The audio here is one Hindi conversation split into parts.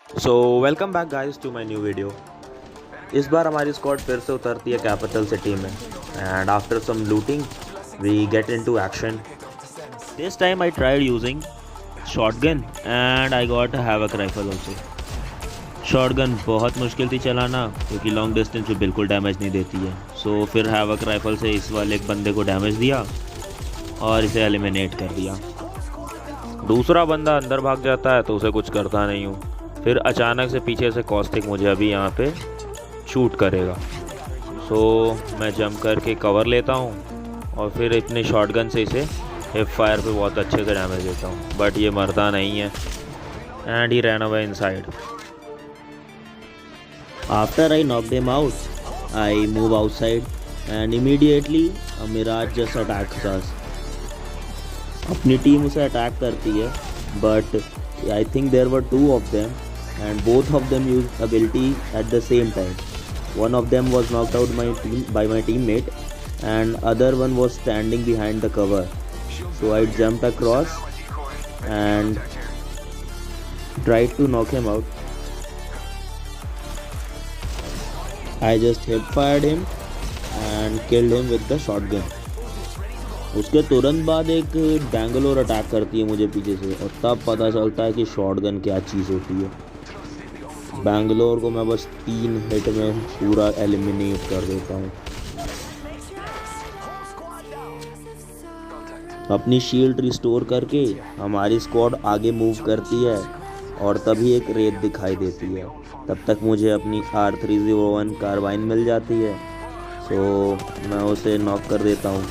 So welcome back guys to my new video. इस बार हमारी स्क्वाड फिर से उतरती है कैपिटल सिटी में and after some looting we get into action. This time I tried using shotgun and I got a havoc rifle also. Shotgun बहुत मुश्किल थी चलाना क्योंकि लॉन्ग डिस्टेंस पे बिल्कुल डैमेज नहीं देती है। सो फिर हैवक राइफल से इस वाले एक बंदे को डैमेज दिया और इसे एलिमिनेट कर दिया। दूसरा बंदा अंदर भाग जाता है तो उसे कुछ करता नहीं हूँ। फिर अचानक से पीछे से कॉस्टिक मुझे अभी यहाँ पे शूट करेगा। सो मैं जंप करके कवर लेता हूँ और फिर इतने शॉटगन से इसे हिप फायर पे बहुत अच्छे से डैमेज देता हूँ, बट ये मरता नहीं है and he ran away inside. After I knocked him out, I move outside and immediately a Mirage just attacks us. अपनी टीम उसे अटैक करती है but I think there were two of them and both of them used ability at the same time. One of them was knocked out by my teammate and other one was standing behind the cover. So I jumped across and tried to knock him out. I just hip fired him and killed him with the shotgun. उसके तुरंत बाद एक बैंगलोर अटैक करती है मुझे पीछे से और तब पता चलता है कि शॉटगन क्या चीज़ होती है। बैंगलोर को मैं बस 3 हिट में पूरा एलिमिनेट कर देता हूँ। अपनी शील्ड रिस्टोर करके हमारी स्क्वाड आगे मूव करती है और तभी एक रेत दिखाई देती है। तब तक मुझे अपनी R301 कार्बाइन मिल जाती है, सो मैं उसे नॉक कर देता हूँ।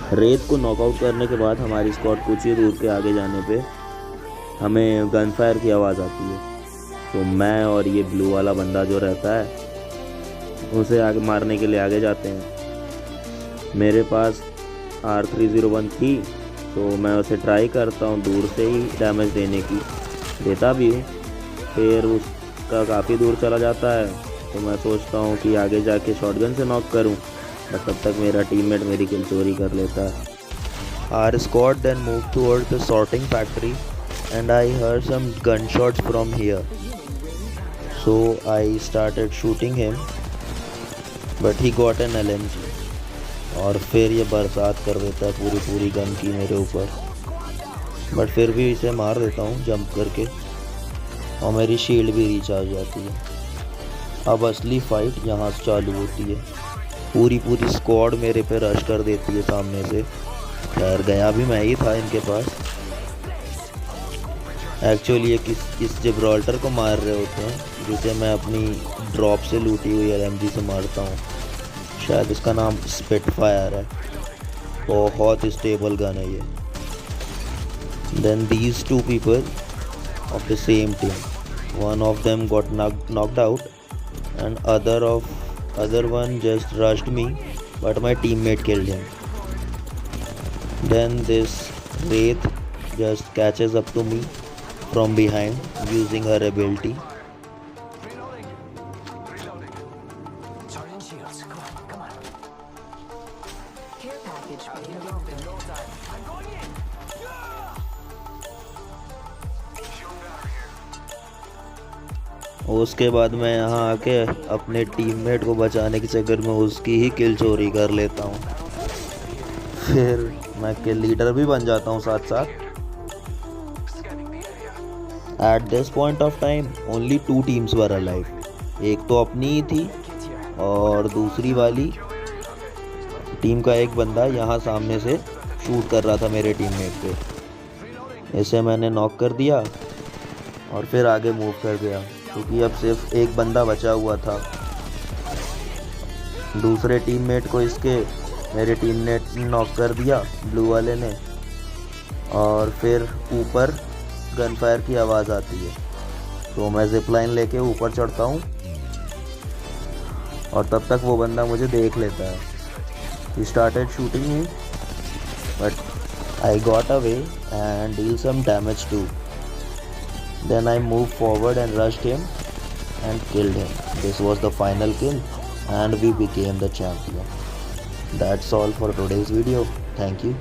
रेत को नॉकआउट करने के बाद हमारी स्क्वाड कुछ ही दूर के आगे जाने पे हमें गन फायर की आवाज़ आती है। तो मैं और ये ब्लू वाला बंदा जो रहता है उसे आगे मारने के लिए आगे जाते हैं। मेरे पास R301 थी तो मैं उसे ट्राई करता हूँ दूर से ही डैमेज देने की, देता भी हूँ। फिर उसका काफ़ी दूर चला जाता है तो मैं सोचता हूँ कि आगे जाके शॉटगन से नॉक करूँ, बट तब तक मेरा टीममेट मेरी किल चोरी कर लेता है। Our squad then moved towards the sorting factory and I heard some gunshots from here. So I started shooting him, but he got an LMG. और फिर ये बरसात कर देता है पूरी गन की मेरे ऊपर, बट फिर भी इसे मार देता हूँ जंप करके और मेरी शील्ड भी रिचार्ज जाती है। अब असली फाइट यहाँ से चालू होती है। पूरी स्क्वाड मेरे पे रश कर देती है सामने से। खैर गया भी मैं ही था इनके पास। एक्चुअली ये किस जिब्राल्टर को मार रहे होते हैं जिसे मैं अपनी ड्रॉप से लूटी हुई LMG से मारता हूँ। शायद इसका नाम स्पिटफायर है। बहुत स्टेबल गन है ये। Then these two people of the same team, one of them got knocked out and other one just rushed me, but my teammate killed him. Then this wraith just catches up to me from behind using her ability. उसके बाद मैं यहाँ आके अपने टीममेट को बचाने के चक्कर में उसकी ही किल चोरी कर लेता हूँ। फिर मैं किल लीडर भी बन जाता हूँ साथ साथ। At this point of time only 2 teams were alive. एक तो अपनी ही थी और दूसरी वाली टीम का एक बंदा यहाँ सामने से शूट कर रहा था मेरे टीममेट पे। इसे मैंने नॉक कर दिया और फिर आगे मूव कर गया क्योंकि अब सिर्फ एक बंदा बचा हुआ था। दूसरे टीममेट को मेरे टीममेट ने नॉक कर दिया ब्लू वाले ने, और फिर ऊपर गन फायर की आवाज़ आती है तो मैं जिप लाइन लेके ऊपर चढ़ता हूँ और तब तक वो बंदा मुझे देख लेता है। He started shooting me, but I got away and deal some damage too. Then I moved forward and rushed him and killed him. This was the final kill and we became the champion. That's all for today's video. Thank you.